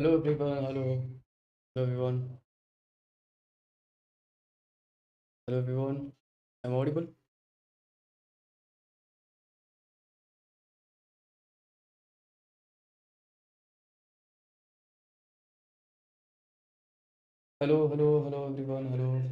Hello everyone, hello everyone, hello everyone. I'm audible. Hello everyone, hello.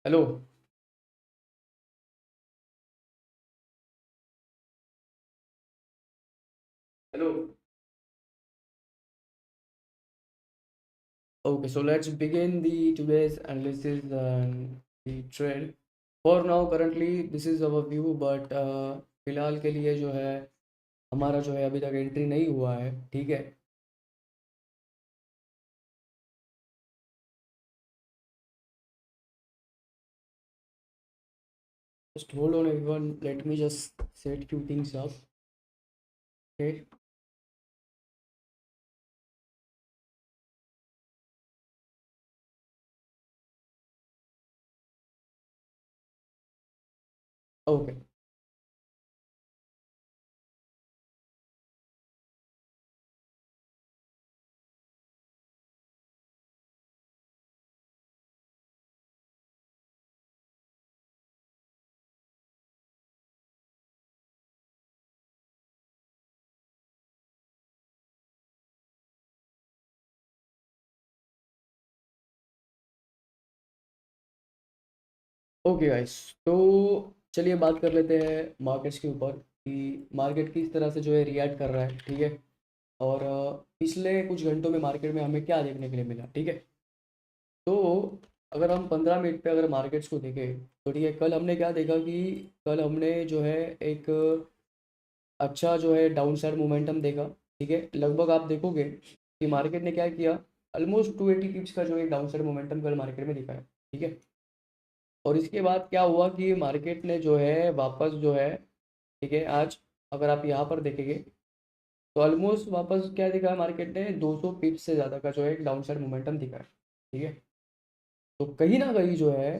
Hello, hello. Okay, so let's begin the today's analysis and the trade. For now, currently this is our view, but फिलहाल के लिए जो है हमारा जो है अभी तक एंट्री नहीं हुआ है, ठीक है। Just hold on everyone, let me just set few things up. Okay, okay. Okay guys, तो चलिए बात कर लेते हैं मार्केट्स के ऊपर कि मार्केट किस तरह से जो है रिएक्ट कर रहा है, ठीक है। और पिछले कुछ घंटों में मार्केट में हमें क्या देखने के लिए मिला, ठीक है। तो अगर हम 15 मिनट पे अगर मार्केट्स को देखें तो ठीक है, कल हमने क्या देखा कि कल हमने जो है एक अच्छा जो है डाउन साइड मोमेंटम देखा, ठीक है। लगभग आप देखोगे कि मार्केट ने क्या किया, ऑलमोस्ट 280 पिप्स का जो है डाउन साइड मोमेंटम कल मार्केट में दिखा है, ठीक है। और इसके बाद क्या हुआ कि मार्केट ने जो है वापस जो है, ठीक है, आज अगर आप यहाँ पर देखेंगे तो ऑलमोस्ट वापस क्या दिखा है, मार्केट ने 200 पिप्स से ज़्यादा का जो है एक डाउन साइड मोमेंटम दिखा है, ठीक है। तो कहीं ना कहीं जो है,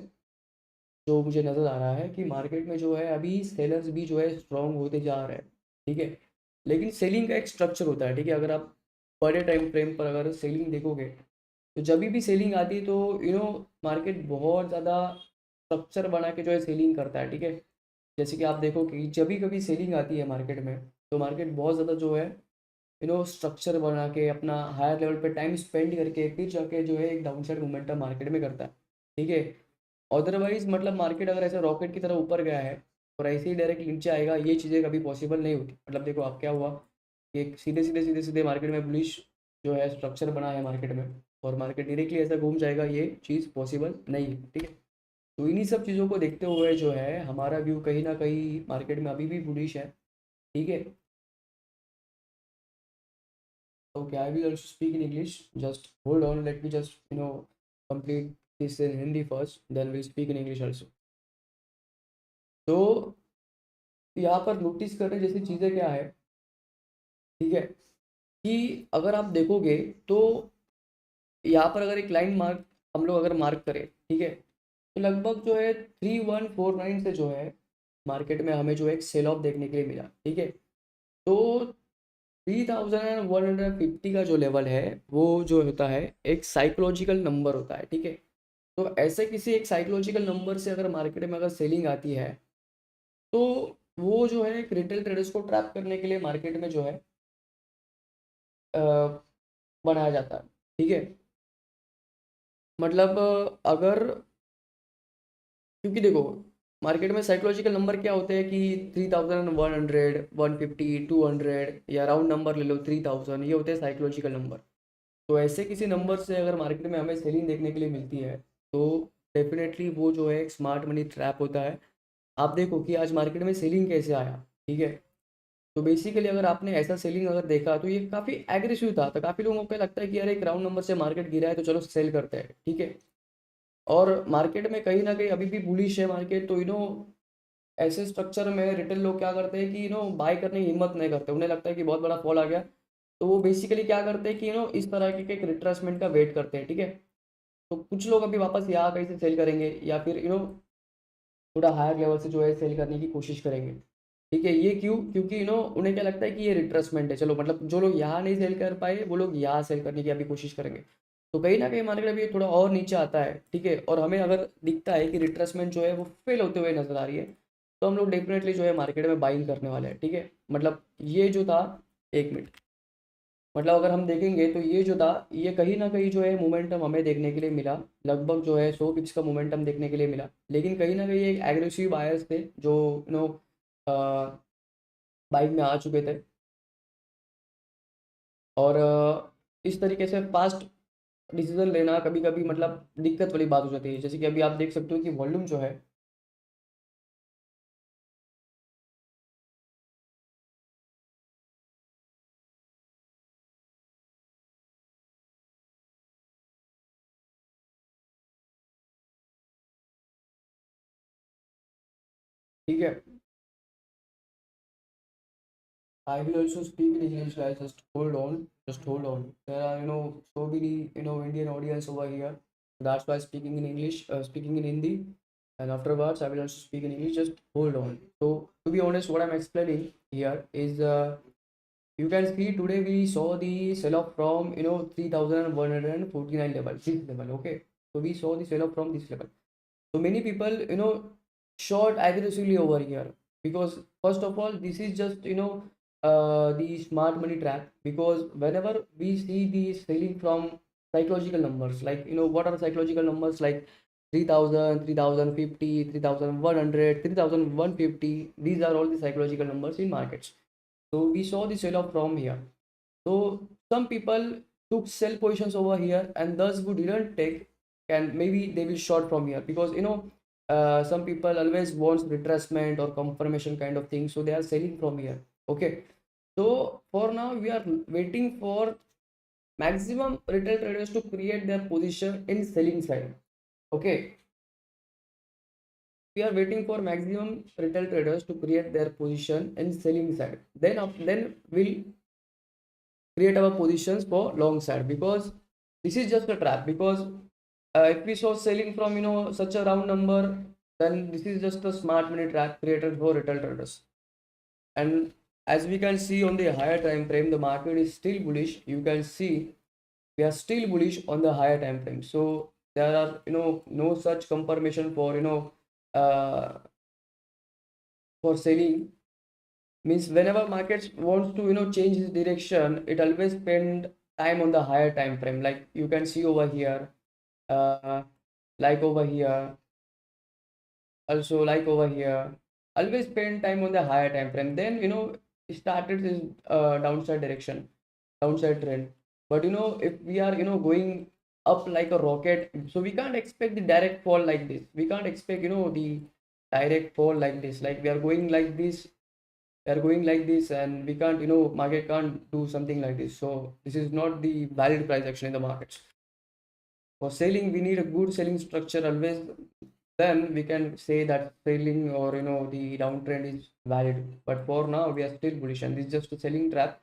जो मुझे नज़र आ रहा है कि मार्केट में जो है अभी सेलर्स भी जो है स्ट्रांग होते जा रहे हैं, ठीक है। लेकिन सेलिंग का एक स्ट्रक्चर होता है, ठीक है। अगर आप बड़े टाइम फ्रेम पर अगर सेलिंग देखोगे तो जब भी सेलिंग आती है तो मार्केट बहुत ज़्यादा स्ट्रक्चर बना के जो है सेलिंग करता है, ठीक है। जैसे कि आप देखो कि जब भी कभी सेलिंग आती है मार्केट में तो मार्केट बहुत ज़्यादा जो है स्ट्रक्चर बना के अपना हायर लेवल पे टाइम स्पेंड करके फिर जाके जो है एक डाउन साइड मोमेंटम मार्केट में करता है, ठीक है। अदरवाइज मतलब मार्केट अगर ऐसे रॉकेट की तरह ऊपर गया है और ऐसे ही डायरेक्ट नीचे आएगा, ये चीज़ें कभी पॉसिबल नहीं होती। मतलब देखो आप क्या हुआ कि एक सीधे सीधे मार्केट में बुलिश जो है स्ट्रक्चर बना है मार्केट में, और मार्केट डायरेक्टली ऐसा घूम जाएगा, ये चीज़ पॉसिबल नहीं है, ठीक है। तो इन्हीं सब चीज़ों को देखते हुए जो है हमारा व्यू कहीं ना कहीं मार्केट में अभी भी बुलिश है, ठीक है। Okay, I will also speak in English. Just hold on, let me just complete this in Hindi first, then we'll speak in English also. तो यहाँ पर नोटिस करने जैसी चीज़ें क्या है, ठीक है, कि अगर आप देखोगे तो यहाँ पर अगर एक लाइन मार्क हम लोग अगर मार्क करें, ठीक है, तो लगभग जो है 3149 से जो है मार्केट में हमें जो है एक सेल ऑफ देखने के लिए मिला, ठीक है। तो 3150 का जो लेवल है वो जो होता है एक साइकोलॉजिकल नंबर होता है, ठीक है। तो ऐसे किसी एक साइकोलॉजिकल नंबर से अगर मार्केट में अगर सेलिंग आती है तो वो जो है एक रिटेल ट्रेडर्स को ट्रैप करने के लिए मार्केट में जो है अ, बनाया जाता है, ठीक है। मतलब अगर, क्योंकि देखो मार्केट में साइकोलॉजिकल नंबर क्या होते हैं कि 3100, 150, 200 या राउंड नंबर ले लो 3000, ये होते हैं साइकोलॉजिकल नंबर। तो ऐसे किसी नंबर से अगर मार्केट में हमें सेलिंग देखने के लिए मिलती है, तो डेफिनेटली वो जो है एक स्मार्ट मनी ट्रैप होता है। आप देखो कि आज मार्केट में सेलिंग कैसे आया, ठीक है। तो बेसिकली अगर आपने ऐसा सेलिंग अगर देखा तो ये काफ़ी एग्रेसिव था, तो काफ़ी लोगों को लगता है कि यार एक राउंड नंबर से मार्केट गिरा है तो चलो सेल करते हैं, ठीक है। और मार्केट में कहीं ना कहीं अभी भी बुलिश है मार्केट, तो ऐसे स्ट्रक्चर में रिटेल लोग क्या करते हैं कि बाय करने की हिम्मत नहीं करते, उन्हें लगता है कि बहुत बड़ा फॉल आ गया। तो वो बेसिकली क्या करते हैं कि इस तरह के एक रिट्रेसमेंट का वेट करते हैं, ठीक है। तो कुछ लोग अभी वापस यहाँ कहीं से सेल करेंगे या फिर थोड़ा हायर लेवल से जो है सेल करने की कोशिश करेंगे, ठीक है। ये क्यों? क्योंकि उन्हें क्या लगता है कि ये रिट्रेसमेंट है, चलो मतलब जो लोग यहाँ नहीं सेल कर पाए वो लोग यहाँ सेल करने की अभी कोशिश करेंगे। तो कहीं ना कहीं मार्केट अभी थोड़ा और नीचे आता है, ठीक है। और हमें अगर दिखता है कि रिट्रेसमेंट जो है वो फेल होते हुए नजर आ रही है, तो हम लोग डेफिनेटली जो है मार्केट में बाइंग करने वाले हैं, ठीक है। मतलब ये जो था, एक मिनट, मतलब अगर हम देखेंगे तो ये जो था, ये कहीं ना कहीं जो है मोमेंटम हमें देखने के लिए मिला। लगभग जो है 100 पिप्स का मोमेंटम देखने के लिए मिला, लेकिन कहीं ना कहीं एक एग्रेसिव बायर्स थे जो बाइक में आ चुके थे। और इस तरीके से फास्ट डिसीजन लेना कभी कभी मतलब दिक्कत वाली बात हो जाती है, जैसे कि अभी आप देख सकते हो कि वॉल्यूम जो है। ठीक है, I will also speak in English, guys. Just hold on. Just hold on. There are, so many, Indian audience over here. That's why speaking in English, speaking in Hindi, and afterwards I will also speak in English. Just hold on. So, to be honest, what I'm explaining here is, you can see today we saw the sell off from 3149 level, this level. Okay, so we saw the sell off from this level. So many people short aggressively over here, because first of all this is just the smart money trap, because whenever we see the selling from psychological numbers, like what are psychological numbers, like 3000, 3050, 3100, 3150, these are all the psychological numbers in markets. So we saw the sell off from here. So some people took sell positions over here, and those who didn't take, can maybe they will short from here, because some people always wants retracement or confirmation kind of thing, so they are selling from here. Okay, so for now we are waiting for maximum retail traders to create their position in selling side. Okay, we are waiting for maximum retail traders to create their position in selling side. Then we'll create our positions for long side, because this is just a trap. Because if we saw selling from such a round number, then this is just a smart money trap created for retail traders. And as we can see on the higher time frame, the market is still bullish. You can see we are still bullish on the higher time frame. So there are no such confirmation for uh, for selling. Means whenever markets wants to change its direction, it always spend time on the higher time frame, like you can see over here, uh, like over here, also like over here, always spend time on the higher time frame. Then it started this downside direction, downside trend. But if we are going up like a rocket, so we can't expect the direct fall like this. We can't expect the direct fall like this, like we are going like this, we are going like this, and we can't market can't do something like this. So this is not the valid price action in the markets. For selling we need a good selling structure always, then we can say that selling or the downtrend is valid. But for now we are still bullish, and this is just a selling trap.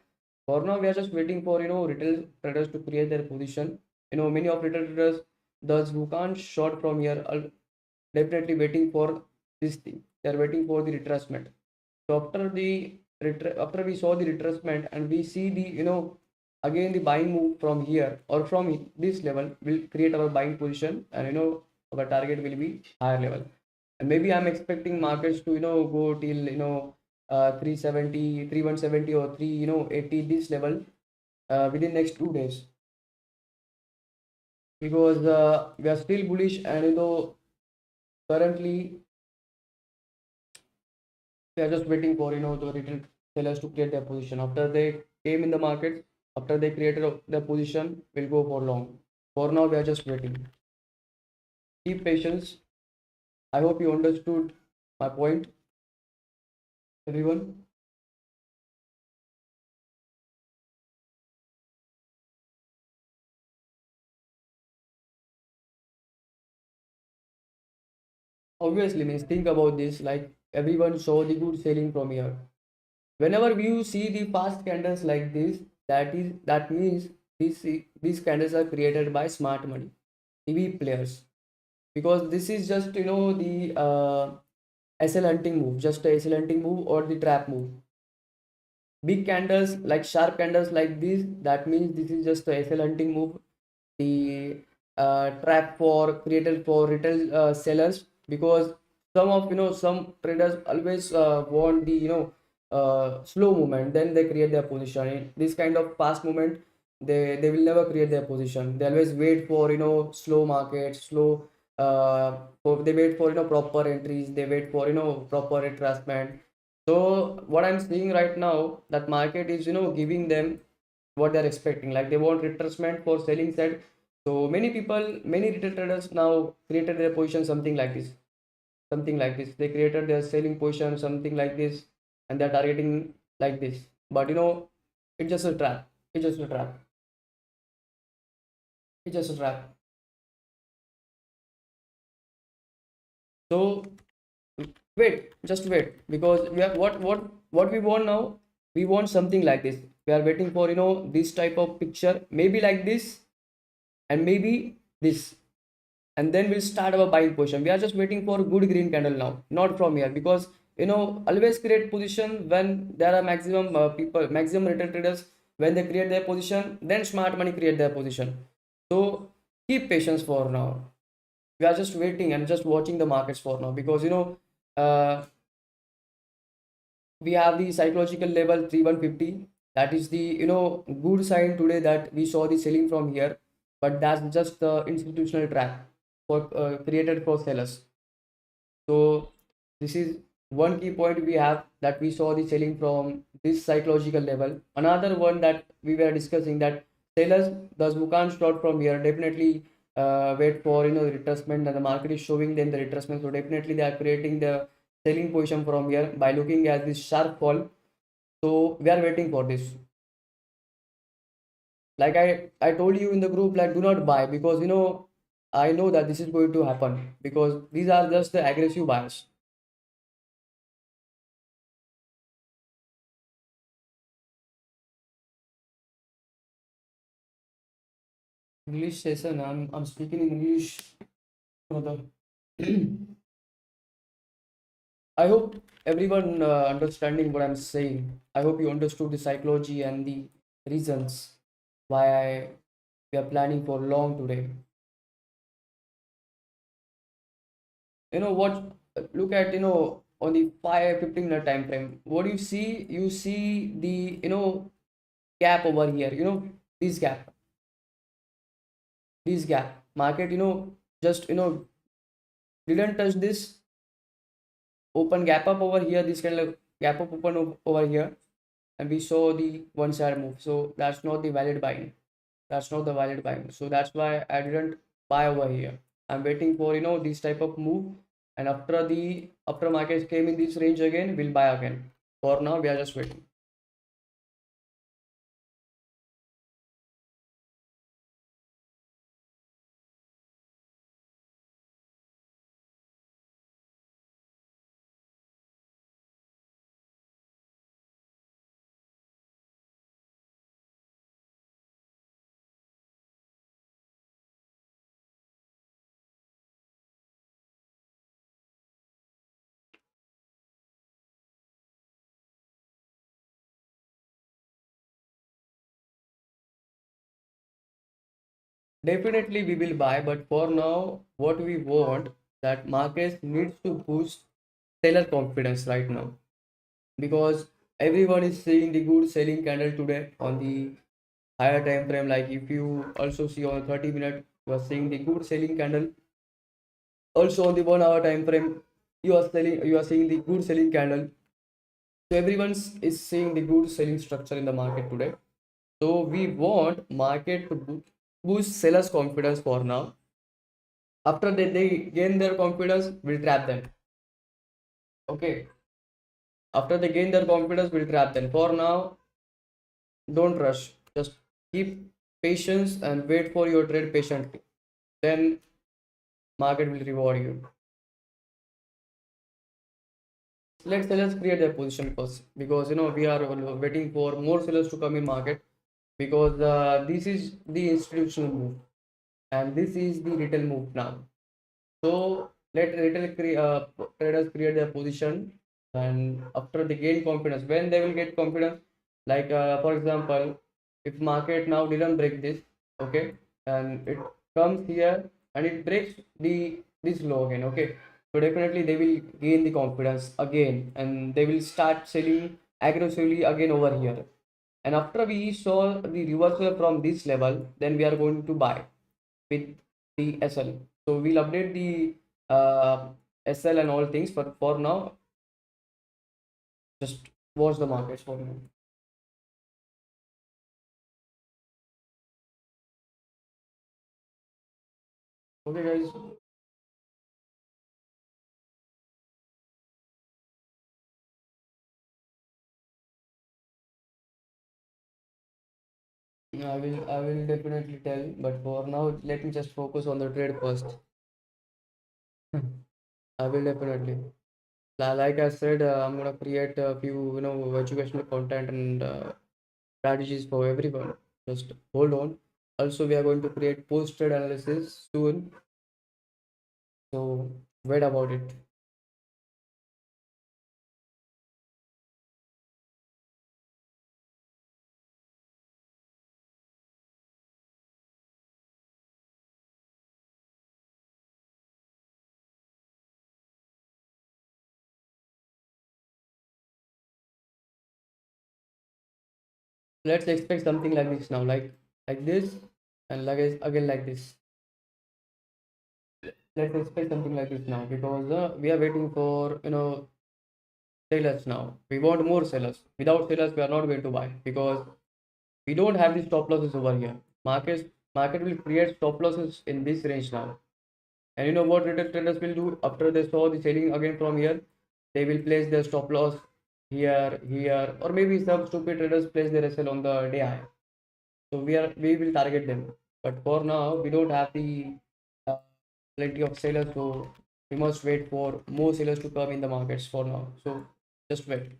For now we are just waiting for retail traders to create their position. Many of retail traders, those who can't short from here, are definitely waiting for this thing. They are waiting for the retracement. So after we saw the retracement and we see the again the buying move from here or from this level, will create our buying position, and our target will be higher level. And maybe I'm expecting markets to go till 370, 3170 or 3 80 this level within next 2 days. because we are still bullish, and currently we are just waiting for the retail sellers to create their position. After they came in the market, after they created their position, will go for long. For now we are just waiting. Keep patience. I hope you understood my point, everyone. Obviously, means think about this, like everyone saw the good selling from here. Whenever you see the fast candles like this, that means these candles are created by smart money, EV players, because this is just the SL hunting move, just a SL hunting move or the trap move. Big candles like sharp candles like this, that means this is just a SL hunting move, the trap for created for retail sellers, because some traders always want the slow movement, then they create their position. In this kind of fast movement, they will never create their position. They always wait for slow market, slow they wait for proper entries, they wait for proper retracement. So what I'm seeing right now, that market is giving them what they're expecting, like they want retracement for selling side. So many people, many retail traders now created their position something like this, something like this. They created their selling position something like this, and they're targeting like this. But it's just a trap. It's just a trap. It's just a trap. So wait, just wait, because we are what we want now. We want something like this. We are waiting for this type of picture, maybe like this, and maybe this, and then we'll start our buying position. We are just waiting for good green candle now, not from here, because always create position when there are maximum people, maximum retail traders. When they create their position, then smart money create their position. So keep patience for now. We are just waiting and just watching the markets for now, because uh, we have the psychological level 3150. That is the good sign today that we saw the selling from here, but that's just the institutional trap for created for sellers. So this is one key point we have, that we saw the selling from this psychological level. Another one that we were discussing, that sellers, thus who can't start from here, definitely wait for the retracement, and the market is showing them the retracement. So definitely they are creating the selling position from here by looking at this sharp fall. So we are waiting for this. Like I told you in the group, like do not buy, because I know that this is going to happen, because these are just the aggressive buyers. English session. I'm speaking in English, brother. I hope everyone understanding what I'm saying. I hope you understood the psychology and the reasons why we are planning for long today. What? Look at on the 5-15 minute time frame. What do you see? You see the gap over here. This gap, this gap. Market just didn't touch this, open gap up over here, this kind of gap up open over here, and we saw the one side move. So that's not the valid buying, that's not the valid buying. So that's why I didn't buy over here. I'm waiting for this type of move, and after market came in this range again, we'll buy again. For now we are just waiting. Definitely we will buy, but for now what we want, that market needs to boost seller confidence right now, because everyone is seeing the good selling candle today on the higher time frame. Like if you also see on 30 minute, You are seeing the good selling candle. Also on the 1 hour time frame, you are seeing the good selling candle. So everyone's is seeing the good selling structure in the market today. So we want market to boost sellers' confidence for now. After they gain their confidence, we'll trap them. Okay. After they gain their confidence, we'll trap them. For now, don't rush. Just keep patience and wait for your trade patiently. Then market will reward you. Let sellers create their position first, because we are waiting for more sellers to come in market, because this is the institutional move and this is the retail move now. So let traders create their position, and after they gain confidence, when they will get confidence, like for example, if market now didn't break this, okay, and it comes here and it breaks this low again, okay, so definitely they will gain the confidence again and they will start selling aggressively again over here. And after we saw the reversal from this level, then we are going to buy with the SL. So we'll update the SL and all things, but for now, just watch the markets for now. Okay, guys, I will definitely tell, but for now, let me just focus on the trade first. I will definitely. Like I said, I'm gonna create a few educational content and strategies for everyone. Just hold on. Also, we are going to create post trade analysis soon, so wait about it. Let's expect something like this now, like this, and again like this. Let's expect something like this now, because we are waiting for sellers now. We want more sellers. Without sellers, we are not going to buy, because we don't have the stop losses over here. Market will create stop losses in this range now. And you know what retail traders will do after they saw the selling again from here? They will place their stop loss here, or maybe some stupid traders place their SL on the day high. So we will target them. But for now, we don't have the uh, plenty of sellers, so we must wait for more sellers to come in the markets for now. So just wait.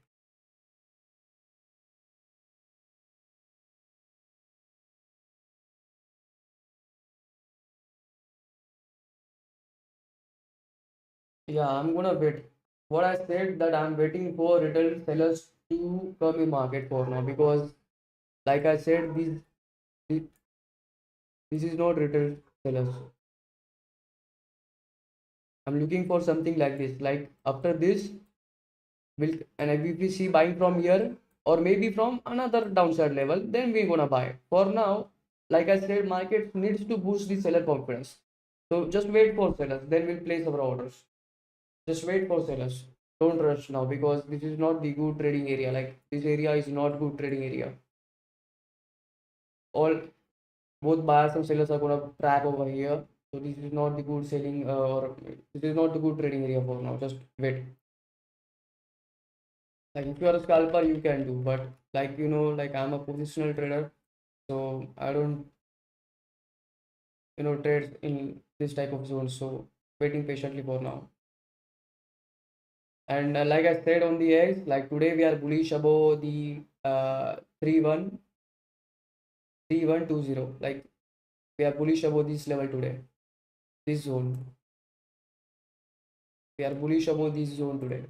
Yeah, I'm gonna wait. What I said, that I'm waiting for retail sellers to come in market for now, because like I said, this, this is not retail sellers. I'm looking for something like this. Like after this, will and if we see buying from here or maybe from another downside level, then we're gonna buy. For now, like I said, market needs to boost the seller confidence. So just wait for sellers, then we'll place our orders. Just wait for sellers. Don't rush now, because this is not the good trading area. Like this area is not good trading area. All Both buyers and sellers are gonna trap over here. So this is not the good selling or this is not the good trading area for now. Just wait. Like if you are a scalper, you can do, but like like I'm a positional trader, so I don't trade in this type of zone. So waiting patiently for now. And like I said on the X, like today we are bullish above the 31 3120. Like we are bullish above this level today, this zone. We are bullish above this zone today.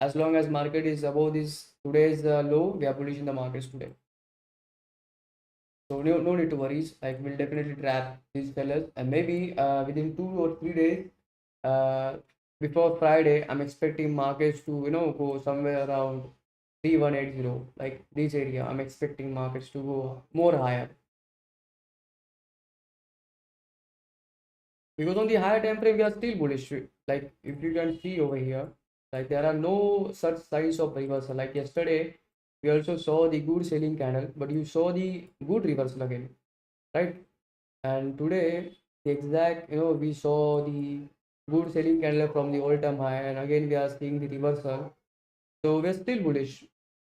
As long as market is above this today's low, we are bullish in the markets today. So no need to worry. Like we'll definitely trap these sellers, and maybe within 2 or 3 days, uh, before Friday, I'm expecting markets to go somewhere around 3180. Like this area, I'm expecting markets to go more higher. Because on the higher time frame, we are still bullish. Like if you can see over here, like there are no such signs of reversal. Like yesterday, we also saw the good selling candle, but you saw the good reversal again, right? And today, the exact, we saw the good selling candle from the all-time high, and again we are seeing the reversal. So we are still bullish.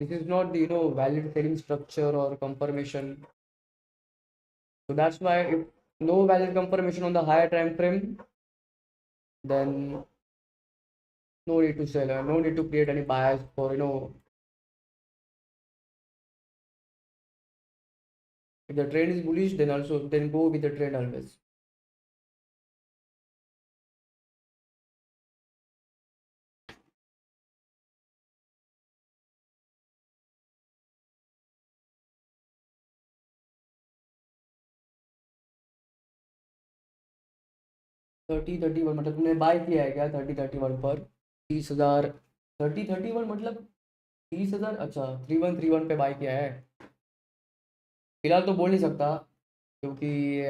This is not the valid selling structure or confirmation. So that's why if no valid confirmation on the higher time frame, then no need to sell, no need to create any bias for if the trend is bullish, then also then go with the trend always. 30-31 मतलब तुमने bye किया है क्या? 30-31 पर 30,000, 30-31 मतलब 30,000, अच्छा 3131 पे bye किया है। फिलहाल तो बोल नहीं सकता क्योंकि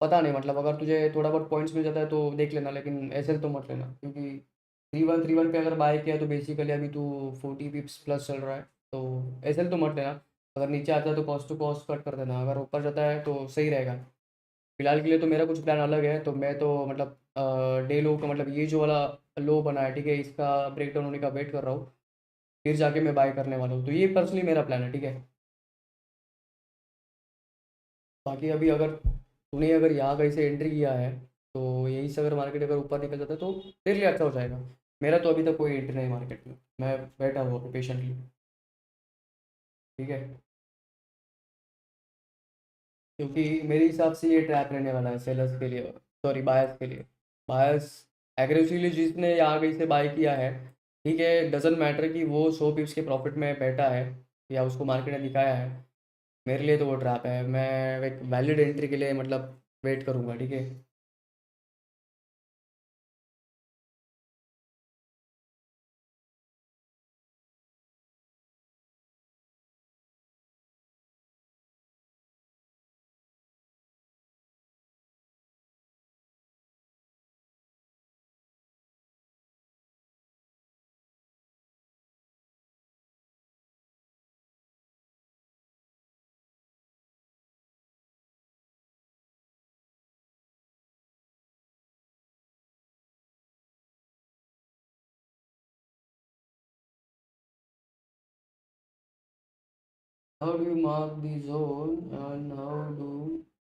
पता नहीं, मतलब अगर तुझे थोड़ा बहुत पॉइंट्स मिल जाता है तो देख लेना, लेकिन ऐसे तो मत लेना क्योंकि 3131 पे अगर बाय किया तो बेसिकली अभी तू 40 पिप्स प्लस चल रहा है, तो ऐसे तो मत लेना। अगर नीचे आता है तो कॉस्ट टू कॉस्ट कट कर देना, अगर ऊपर जाता है तो सही रहेगा। फिलहाल के लिए तो मेरा कुछ प्लान अलग है, तो मैं तो मतलब डे लो का मतलब ये जो वाला लो बना है, ठीक है, इसका ब्रेक डाउन होने का वेट कर रहा हूँ, फिर जाके मैं बाय करने वाला हूँ। तो ये पर्सनली मेरा प्लान है, ठीक है। बाकी अभी अगर तूने अगर यहाँ कहीं से एंट्री किया है तो यहीं से अगर मार्केट अगर ऊपर निकल जाता है तो तेरे लिए अच्छा हो जाएगा। मेरा तो अभी तक कोई एंट्री नहीं मार्केट में, मैं बैठा हुआ पेशेंटली, ठीक है। क्योंकि मेरे हिसाब से ये ट्रैप रहने वाला है सेलर्स के लिए, सॉरी बायर्स के लिए। बायर्स एग्रेसिवली जिसने यहाँ कहीं से बाय किया है, ठीक है, डजेंट मैटर कि वो 100 पिप्स के प्रॉफिट में बैठा है या उसको मार्केट ने दिखाया है, मेरे लिए तो वो ट्रैप है। मैं एक वैलिड एंट्री के लिए मतलब वेट करूँगा, ठीक है। How do you mark the zone and how do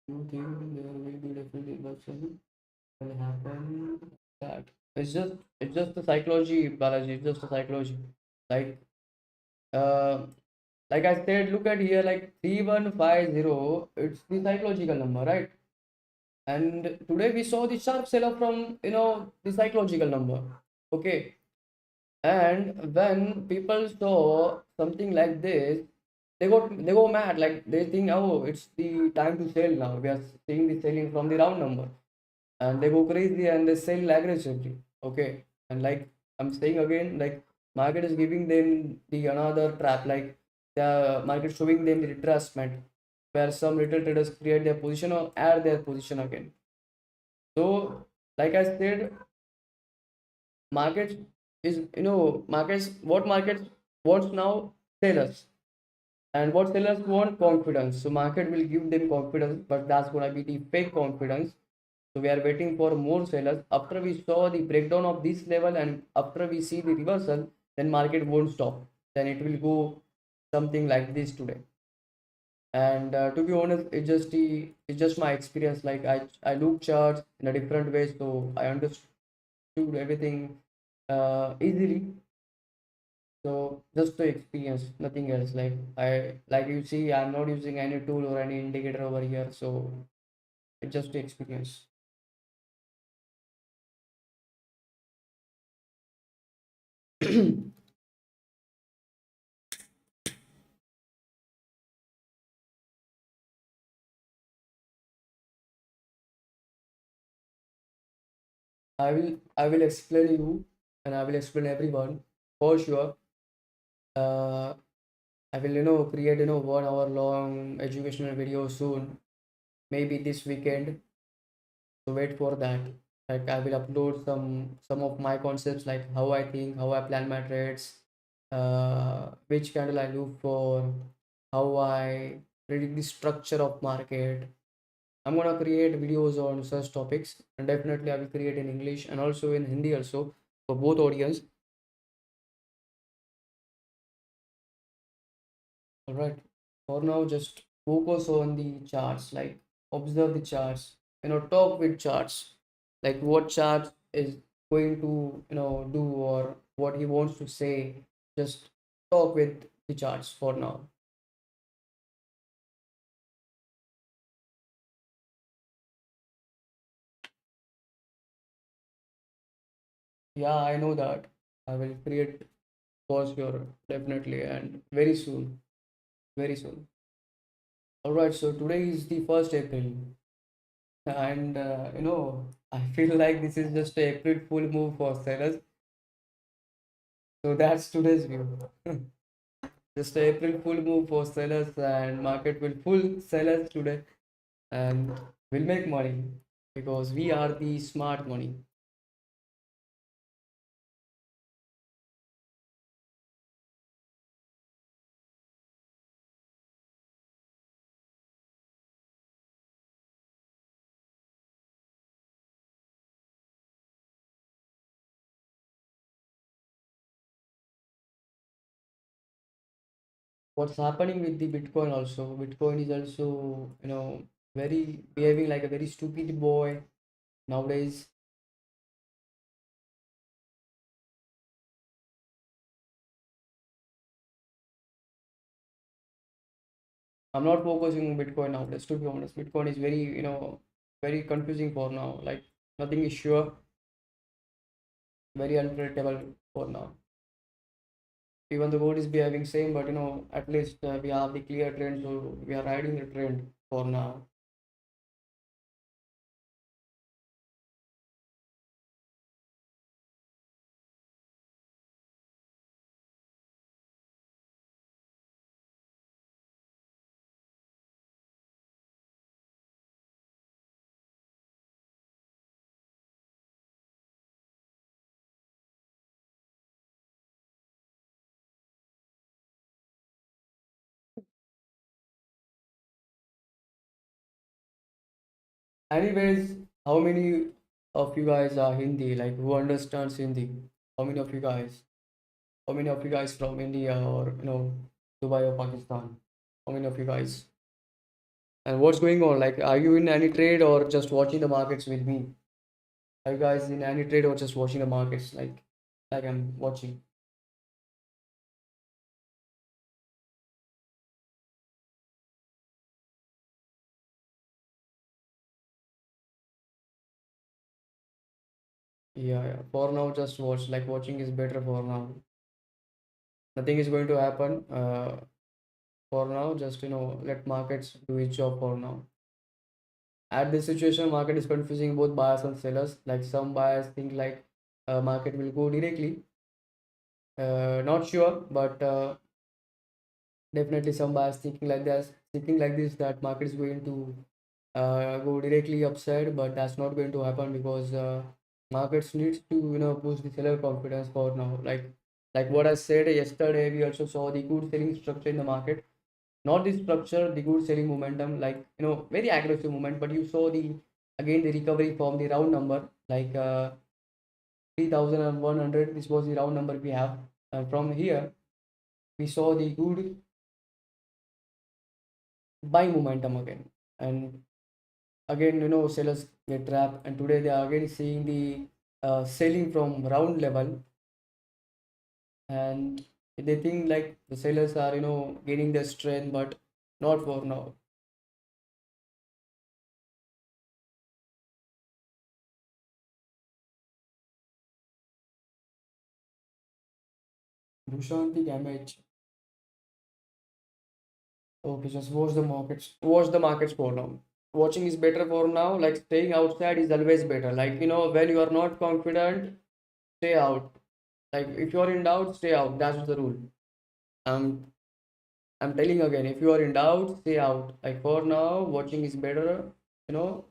you think there will be different inversion will happen? That it's just the psychology, Balaji. It's just the psychology. Like uh, like I said, look at here, like 3150. It's the psychological number, right? And today we saw the sharp seller from the psychological number. Okay, and when people saw something like this, they go mad, like they think, oh, it's the time to sell now, we are seeing the selling from the round number, and they go crazy and they sell aggressively. Okay, and like I'm saying again, like market is giving them the another trap, like the market showing them the retracement, where some retail traders create their position or add their position again. So like I said, market is markets, what markets wants now? Sellers. And what sellers want? Confidence. So market will give them confidence, but that's gonna be the fake confidence. So we are waiting for more sellers. After we saw the breakdown of this level and after we see the reversal, then market won't stop, then it will go something like this today. And to be honest, it's just my experience, like I look charts in a different way, so I understood everything easily. So just to experience, nothing else. Like you see, I'm not using any tool or any indicator over here, so it's just to experience. I will explain you, and I will explain everyone for sure. Uh, I will create 1 hour long educational video soon. maybe this weekend. So wait for that. Like I will upload some of my concepts, like how I think, how I plan my trades, which candle I look for, how I predict the structure of market. I'm gonna create videos on such topics, and definitely I will create in English and also in Hindi also for both audience. All right. For now, just focus on the charts, like observe the charts, talk with charts, like what chart is going to, do, or what he wants to say. Just talk with the charts for now. Yeah, I know that. I will create for sure, definitely, and very soon, very soon. All right. So today is the 1st April, and I feel like this is just a April Fool move for sellers. So that's today's view. Just a April Fool move for sellers, and market will full sellers today, and we'll make money because we are the smart money. What's happening with the Bitcoin also? Bitcoin is also, very behaving like a very stupid boy nowadays. I'm not focusing on Bitcoin nowadays, to be honest. Bitcoin is very, very confusing for now. Like nothing is sure, very unpredictable for now. Even the gold is behaving same, but at least we have the clear trend, so we are riding the trend for now. Anyways, how many of you guys are Hindi? Like who understands Hindi? How many of you guys? How many of you guys from India or Dubai or Pakistan? How many of you guys? And what's going on? Like, are you in any trade or just watching the markets with me? Are you guys in any trade or just watching the markets like I'm watching? Yeah, yeah. For now, just watch. Like watching is better for now. Nothing is going to happen. For now, just let markets do its job for now. At this situation, market is confusing both buyers and sellers. Like some buyers think like market will go directly. Not sure, but definitely some buyers thinking like this that market is going to go directly upside, but that's not going to happen because markets needs to boost the seller confidence for now. Like what I said yesterday, we also saw the good selling structure in the market. Not the structure, the good selling momentum, like very aggressive movement, but you saw the again the recovery from the round number, like 3100. This was the round number we have, and from here we saw the good buying momentum again, and again sellers get trapped, and today they are again seeing the selling from round level, and they think like the sellers are gaining their strength, but not for now. Dushanti damage. Okay, just watch the markets. Watch the markets for now. Watching is better for now. Like staying outside is always better. Like when you are not confident, stay out. Like if you are in doubt, stay out. That's the rule. I'm I'm telling again. If you are in doubt, stay out. Like for now, watching is better. you know,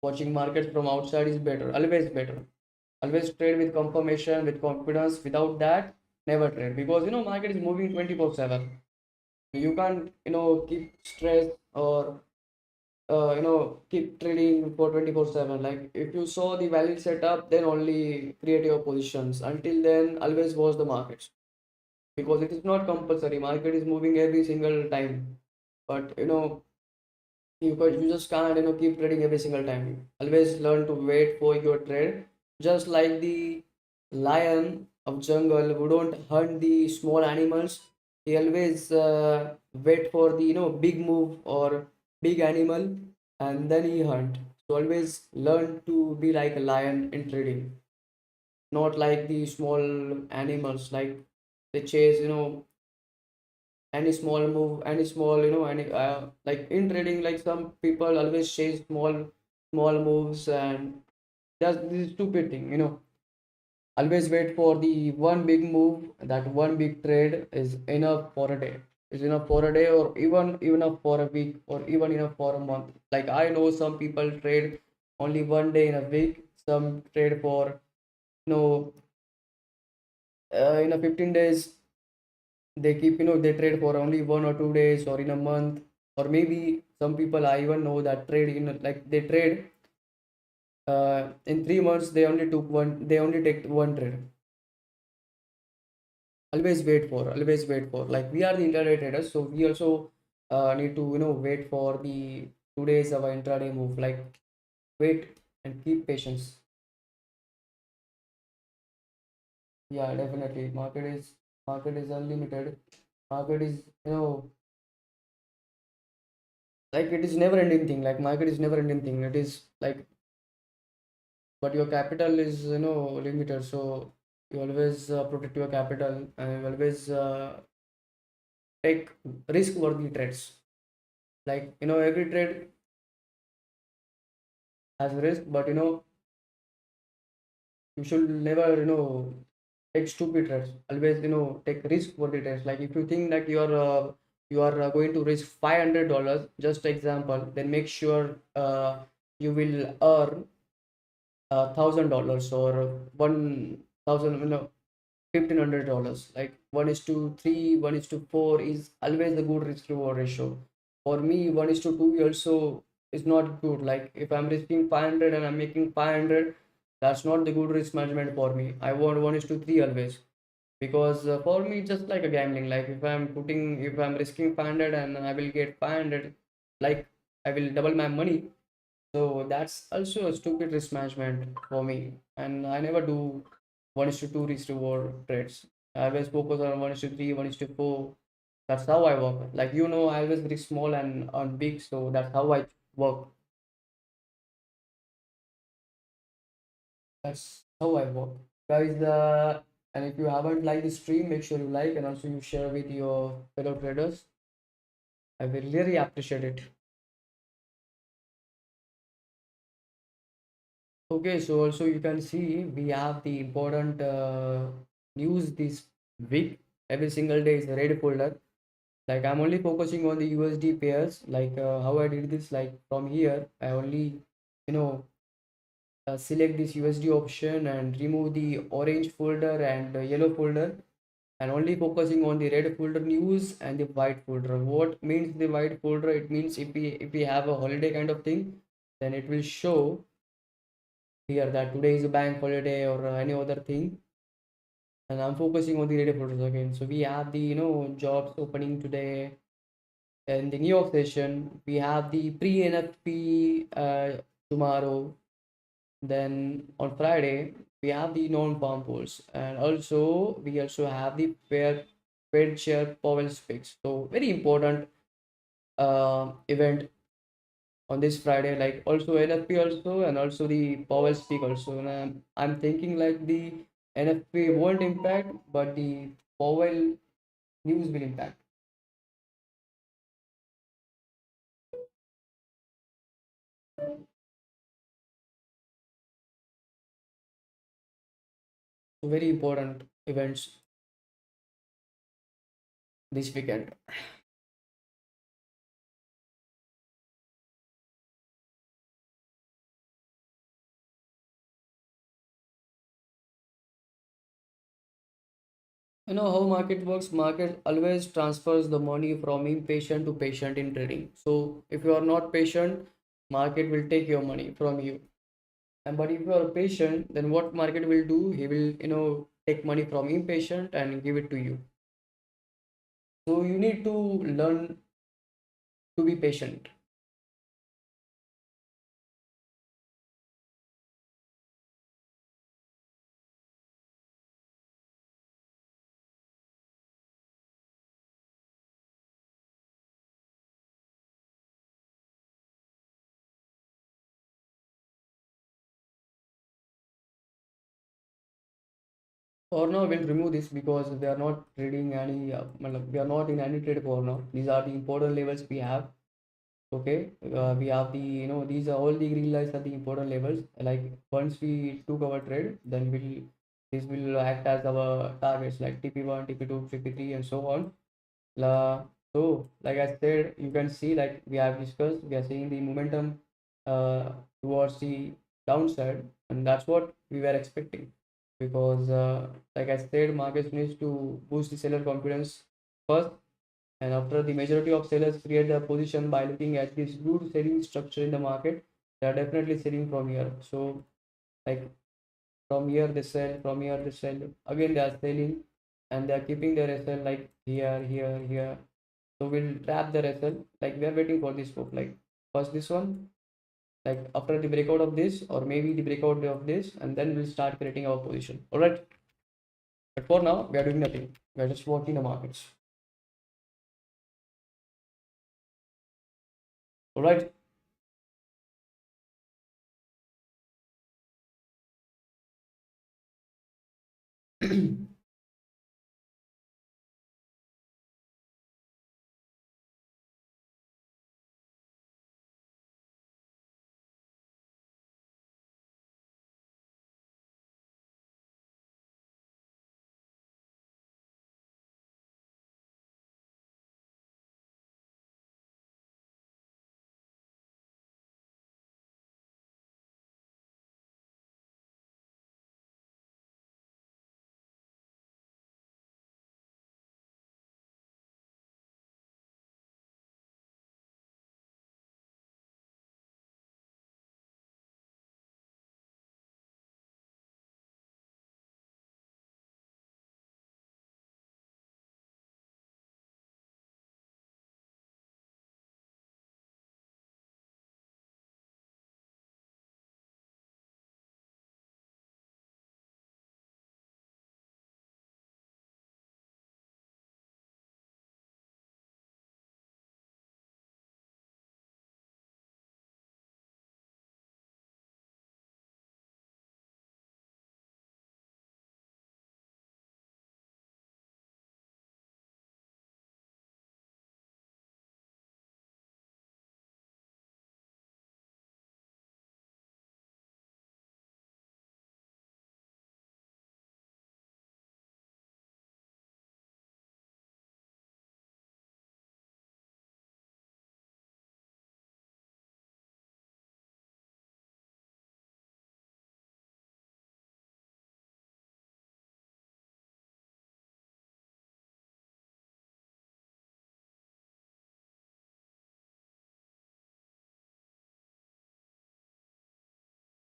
watching markets from outside is better, always better. Always trade with confirmation, with confidence. Without that, never trade, because market is moving 24/7. You can't keep stress or keep trading for 24/7. Like if you saw the value setup, then only create your positions. Until then, always watch the markets, because it is not compulsory. Market is moving every single time, but you just can't keep trading every single time. Always learn to wait for your trade, just like the lion of jungle who don't hunt the small animals. He always wait for the big move or big animal, and then he hunt. So always learn to be like a lion in trading, not like the small animals. Like they chase any small move, any small any like in trading, like some people always chase small moves, and that's this stupid thing. Always wait for the one big move. That one big trade is enough for a day, is enough for a day, or even enough for a week, or even enough for a month. Like I know some people trade only one day in a week, some trade for in a 15 days. They keep they trade for only 1 or 2 days, or in a month, or maybe some people I even know that trade like they trade in 3 months. They only take one trade. Always wait for, like we are the intraday traders, so we also need to wait for the 2 days of our intraday move. Like wait and keep patience. Yeah, definitely. Market is unlimited. Market is like it is never ending thing. Like market is never ending thing. It is like, but your capital is limited, so you always protect your capital, and you always take risk worthy trades. Like every trade has risk, but you should never take stupid trades. Always take risk worthy trades. Like if you think that you are going to risk $500, just example, then make sure you will earn $1,000 or 1,000, $1,500. Like 1:3, 1:4 is always a good risk reward ratio. For me, 1:2 also is not good. Like if I'm risking 500 and I'm making 500, that's not the good risk management for me. I want 1:3 always, because for me it's just like a gambling. Like if I'm risking 500 and I will get 500, like I will double my money. So that's also a stupid risk management for me, and I never do 1:2 risk reward trades. I always focus on 1:3, 1:4. That's how I work. Like I always risk small and on big, so that's how I work. That's how I work, guys. And if you haven't liked the stream, make sure you like, and also you share with your fellow traders. I will really appreciate it. Okay, so also you can see we have the important news this week. Every single day is a red folder. Like I'm only focusing on the USD pairs. Like how I did this, like from here, I only you know select this USD option and remove the orange folder and yellow folder, and only focusing on the red folder news and the white folder. What means the white folder? It means if we have a holiday kind of thing, then it will show here that today is a bank holiday or any other thing, and I'm focusing on the data filters again. So we have the jobs opening today in the New York session. We have the pre-NFP tomorrow. Then on Friday we have the non-farm polls, and also we also have the Fed Chair Powell speaks. So very important event on this Friday, like also NFP also, and also the Powell speak also. And I'm thinking like the NFP won't impact, but the Powell news will impact. So very important events this weekend. You know how market works? Market always transfers the money from impatient to patient in trading. So if you are not patient, market will take your money from you. And but if you are patient, then what market will do? He will, take money from impatient and give it to you. So you need to learn to be patient. For now, we'll remove this because we are not trading any. We are not in any trade for now. These are the important levels we have. Okay, we have the, these are all the green lights are the important levels. Like once we took our trade, then this will act as our targets like TP1, TP2, TP3, and so on. Like I said, you can see, like we have discussed, we are seeing the momentum uh, towards the downside, and that's what we were expecting. Because, like I said, markets needs to boost the seller confidence first, and after the majority of sellers create their position by looking at this good selling structure in the market, they are definitely selling from here. So, like from here they sell, from here they sell, again they are selling, and they are keeping their SL like here, here, here. So we'll trap the SL, like we are waiting for this move, like first this one, like after the breakout of this, or maybe the breakout of this, and then we'll start creating our position. All right, but for now we are doing nothing, we are just watching the markets. All right.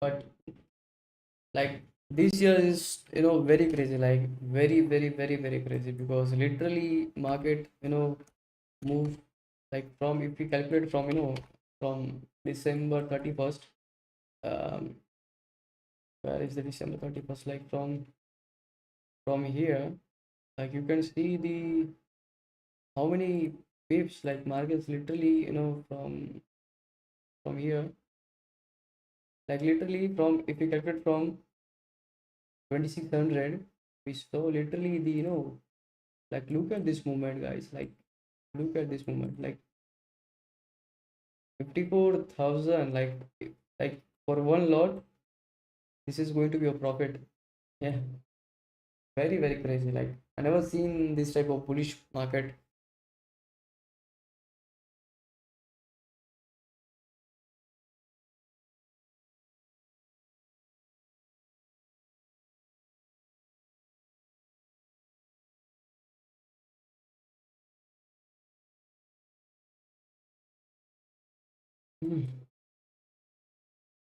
But like this year is, very crazy, like very, very, very, very crazy, because literally market, moved, like from, if we calculate from, from December 31st, um where is the December 31st, like from here, like you can see the how many pips, like markets literally, from here, like literally from, if we calculate from 2600, we saw literally the, like look at this movement, guys, like look at this movement, like 54,000, like for one lot, this is going to be a profit. Yeah, very, very crazy, like I never seen this type of bullish market.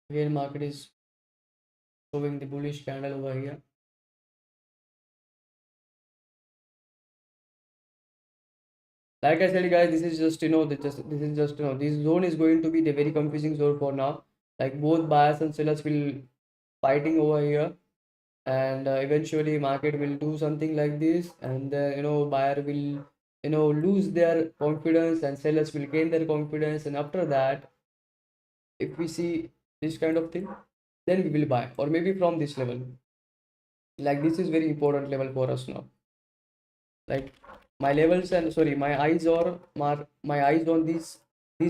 Again, market is showing the bullish candle over here. Like I said, guys, this is just this is just this zone is going to be the very confusing zone for now. Like both buyers and sellers will fighting over here, and eventually market will do something like this, and buyer will lose their confidence, and sellers will gain their confidence, and after that, if we see this kind of thing, then we will buy, or maybe from this level. Like this is very important level for us now. Like my levels and sorry, my eyes on this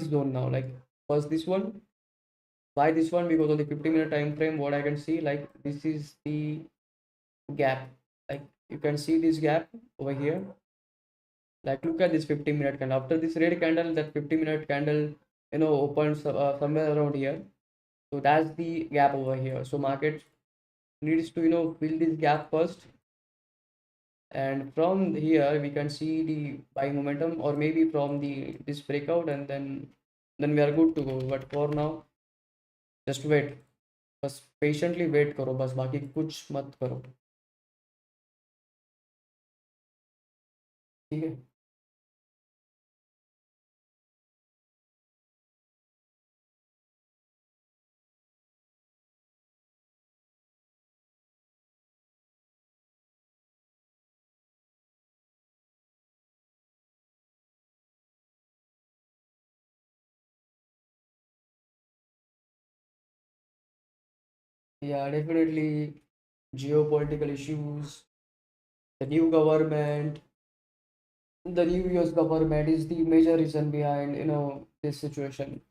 zone now. Like first this one, why this one? Because on the 50-minute time frame, what I can see, like this is the gap. Like you can see this gap over here. Like look at this 50-minute candle. After this red candle, that 50-minute candle opens somewhere around here. So that's the gap over here. So market needs to fill this gap first, and from here we can see the buying momentum, or maybe from the this breakout, and then we are good to go. But for now, just wait. बस patiently wait करो, बस बाकी कुछ मत करो. ठीक है. Yeah, definitely geopolitical issues, the new government, the new US government is the major reason behind this situation.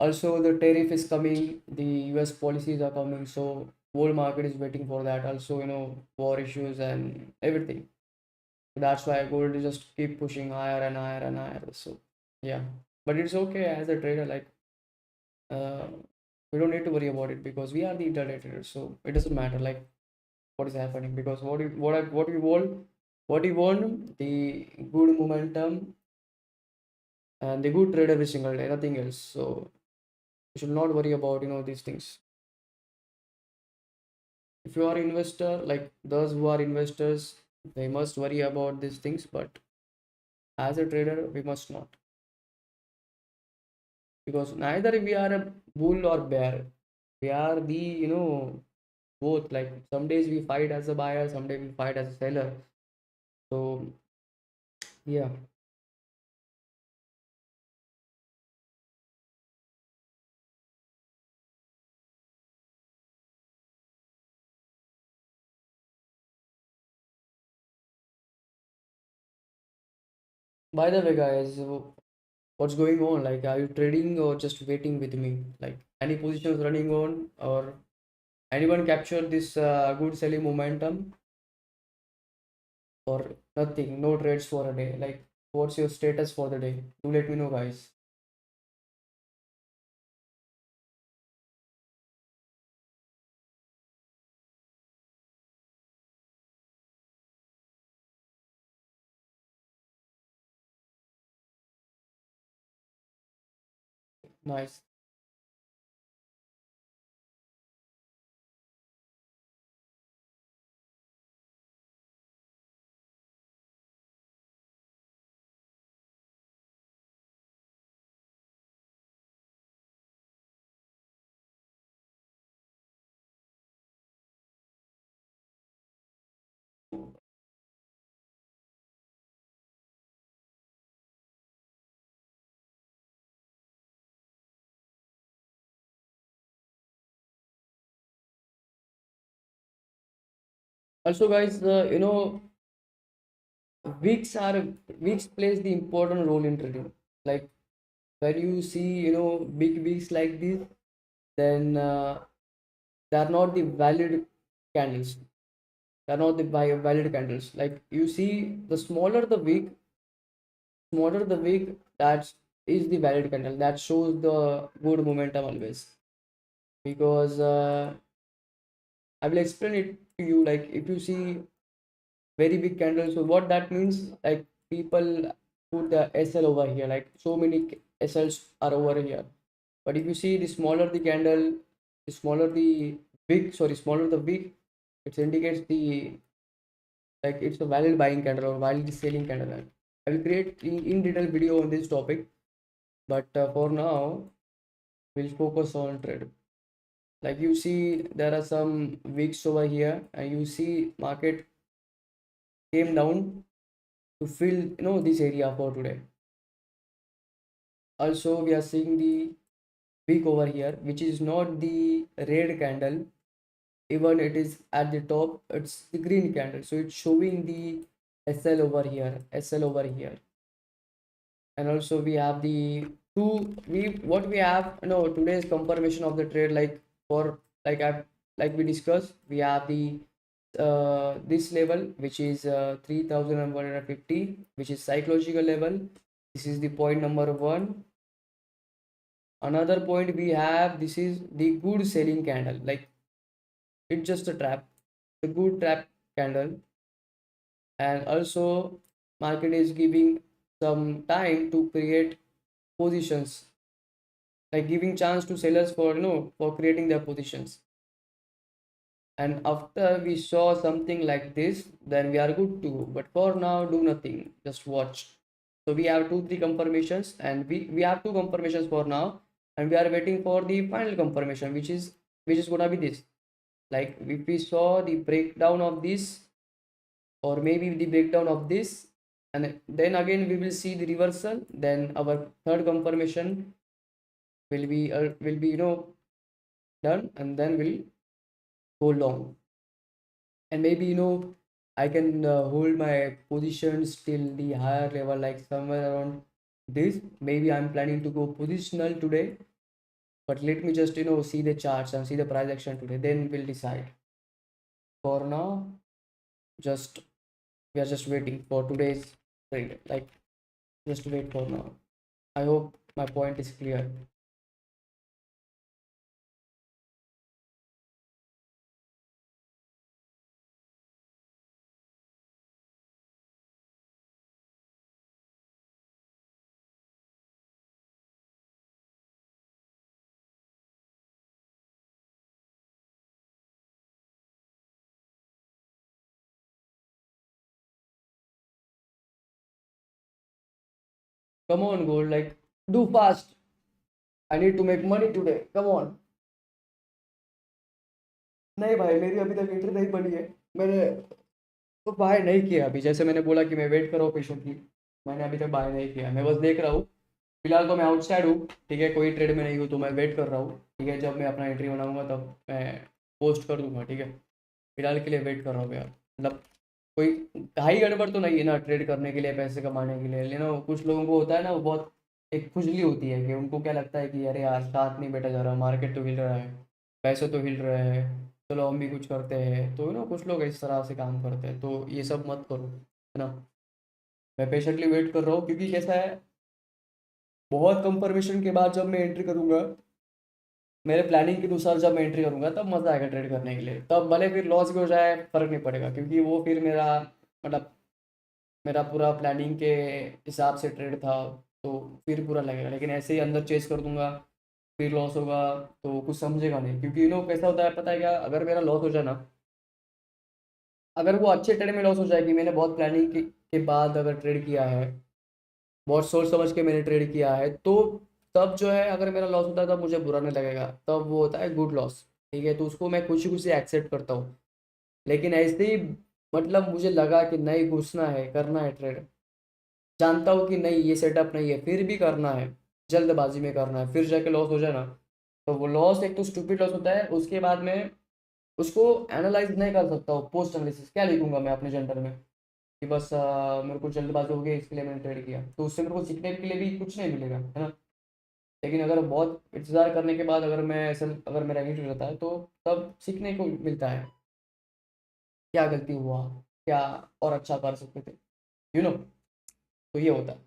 Also, the tariff is coming, the US policies are coming, so whole market is waiting for that. Also, war issues and everything. That's why gold is just keep pushing higher and higher and higher. So yeah, but it's okay as a trader. Like uh, we don't need to worry about it because we are the intraday traders. So it doesn't matter like what is happening, because what we want the good momentum and the good trade every single day, nothing else. So you should not worry about these things. If you are investor, like those who are investors, they must worry about these things, but as a trader we must not, because neither we are a bull or bear. We are the both. Like some days we fight as a buyer, some days we fight as a seller. So yeah. By the way, guys, what's going on? Like, are you trading or just waiting with me? Like, any positions running on, or anyone captured this good selling momentum, or nothing? No trades for a day. Like, what's your status for the day? Do let me know, guys. Nice. Also, guys, weeks are weeks plays the important role in trading. Like when you see big weeks like this, then they are not the valid candles. They are not the valid candles. Like you see, the smaller the wick, that is the valid candle. That shows the good momentum always. Because I will explain it to you. Like if you see very big candles, so what that means, like people put the SL over here, like so many SLs are over here. But if you see, the smaller the candle, the smaller the wick, sorry, smaller the wick, it indicates the, like, it's a valid buying candle or valid selling candle. I will create in detail video on this topic, but for now we'll focus on trade. Like you see, there are some wicks over here, and you see market came down to fill, this area for today. Also, we are seeing the wick over here, which is not the red candle. Even it is at the top, it's the green candle, so it's showing the SL over here, SL over here. And also we have the two, we what we have, today's confirmation of the trade, like, for, like we discussed, we have the this level, which is 3150, which is psychological level. This is the point number one. Another point we have, this is the good selling candle, like, it's just a trap, a good trap candle. And also market is giving some time to create positions, like giving chance to sellers for, for creating their positions. And after we saw something like this, then we are good to go. But for now, do nothing, just watch. So we have 2 3 confirmations, and we have 2 confirmations for now, and we are waiting for the final confirmation, which is gonna be this. Like, if we saw the breakdown of this, or maybe the breakdown of this, and then again we will see the reversal, then our third confirmation will be done, and then we'll go long. And maybe, I can hold my positions till the higher level, like somewhere around this. Maybe I'm planning to go positional today, but let me just, see the charts and see the price action today, then we'll decide. For now, just we are just waiting for today's trade, like, just wait for now. I hope my point is clear. Come on, gold, like, do fast. I need to make money today, come on. नहीं भाई, मेरी अभी तक entry नहीं बनी है। मैंने तो बाय नहीं किया अभी, जैसे मैंने बोला कि मैं वेट कर रहा हूँ पेशेंटली। मैंने अभी तक बाय नहीं किया, मैं बस देख रहा हूँ। फिलहाल तो मैं आउटसाइड हूँ, ठीक है, कोई ट्रेड में नहीं हूँ, तो मैं वेट कर रहा हूँ, ठीक है। जब मैं अपना एंट्री बनाऊंगा तब मैं पोस्ट कर दूंगा, ठीक है। फिलहाल के लिए वेट कर रहा हूँ यार, मतलब कोई हाई गड़बड़ तो नहीं है ना ट्रेड करने के लिए, पैसे कमाने के लिए, कुछ लोगों को होता है ना, वो बहुत एक खुजली होती है कि उनको क्या लगता है कि अरे यार, साथ नहीं बैठा जा रहा, मार्केट तो हिल रहा है, पैसे तो हिल रहे हैं, चलो हम भी कुछ करते हैं। तो कुछ लोग इस तरह से काम करते हैं, तो ये सब मत करो, है ना। मैं पेशेंटली वेट कर रहा हूँ, क्योंकि कैसा है, बहुत कंफर्मेशन के बाद जब मैं एंट्री करूंगा, मेरे प्लानिंग के अनुसार जब मैं एंट्री करूंगा, तब मजा आएगा ट्रेड करने के लिए। तब भले फिर लॉस भी हो जाए, फर्क नहीं पड़ेगा, क्योंकि वो फिर मेरा, मतलब, मेरा पूरा प्लानिंग के हिसाब से ट्रेड था, तो फिर पूरा लगेगा। लेकिन ऐसे ही अंदर चेस कर दूंगा, फिर लॉस होगा, तो कुछ समझेगा नहीं। क्योंकि कैसा होता है पता है क्या, अगर मेरा लॉस हो जाए ना, अगर वो अच्छे ट्रेड में लॉस हो जाए कि मैंने बहुत प्लानिंग के बाद अगर ट्रेड किया है, बहुत सोच समझ के मैंने ट्रेड किया है, तो तब जो है, अगर मेरा लॉस होता है तब मुझे बुरा नहीं लगेगा, तब वो होता है गुड लॉस, ठीक है। तो उसको मैं खुशी खुशी एक्सेप्ट करता हूँ। लेकिन ऐसे ही, मतलब, मुझे लगा कि नहीं, घुसना है, करना है ट्रेड, जानता हूँ कि नहीं, ये सेटअप नहीं है, फिर भी करना है, जल्दबाजी में करना है, फिर जाके लॉस हो जाए ना, तो वो लॉस एक तो स्टूपिड लॉस होता है। उसके बाद में उसको एनालाइज नहीं कर सकता हूँ, पोस्ट एनालिसिस क्या लिखूंगा मैं अपने जर्नल में, कि बस मेरे को जल्दबाजी हो गई, इसके लिए मैंने ट्रेड किया, तो उससे मेरे को सीखने के लिए भी कुछ नहीं मिलेगा, है ना। लेकिन अगर बहुत इंतजार करने के बाद, अगर मैं ऐसा, अगर मेरा हिट हो जाता है, तो तब सीखने को मिलता है, क्या गलती हुआ, क्या और अच्छा कर सकते थे, तो ये होता है।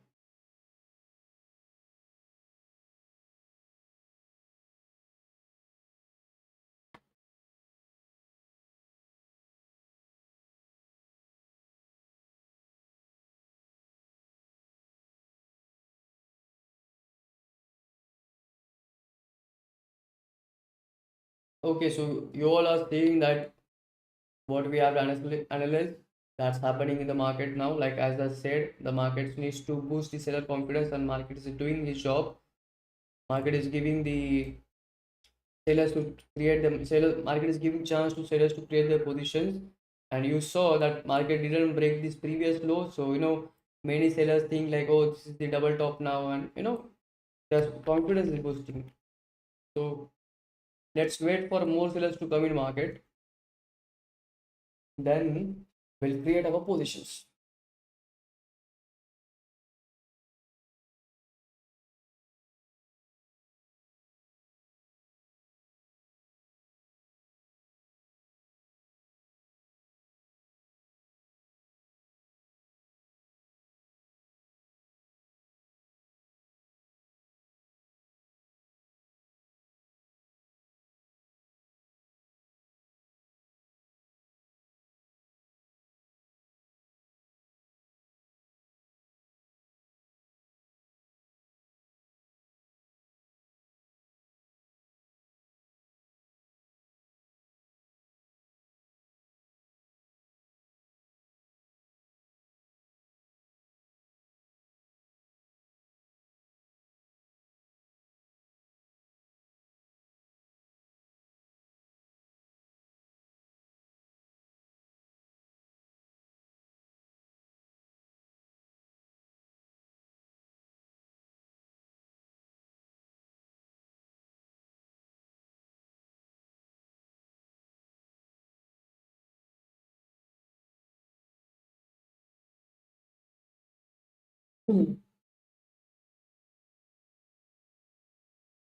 Okay, so you all are saying that what we have analyzed that's happening in the market now. Like as I said, the market needs to boost the seller confidence, and market is doing his job. Market is giving the sellers to create them. Seller market is giving chance to sellers to create their positions, and you saw that market didn't break this previous low. So many sellers think like, oh, this is the double top now, and their confidence is boosting. So let's wait for more sellers to come in market, then we'll create our positions.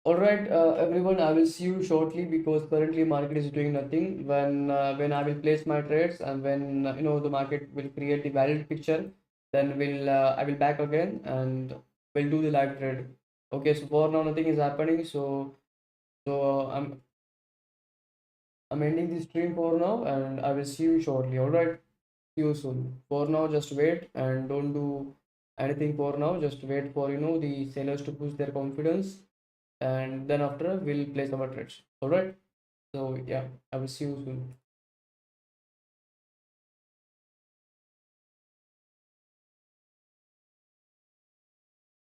All right, everyone, I will see you shortly because currently market is doing nothing. When I will place my trades, and when the market will create the valid picture, then I will back again and we'll do the live trade. Okay, so for now nothing is happening. So I'm ending the stream for now, and I will see you shortly. All right, see you soon. For now, just wait and don't do anything for now. Just wait for the sellers to push their confidence, and then after we'll place our trades. All right. So yeah, I will see you soon.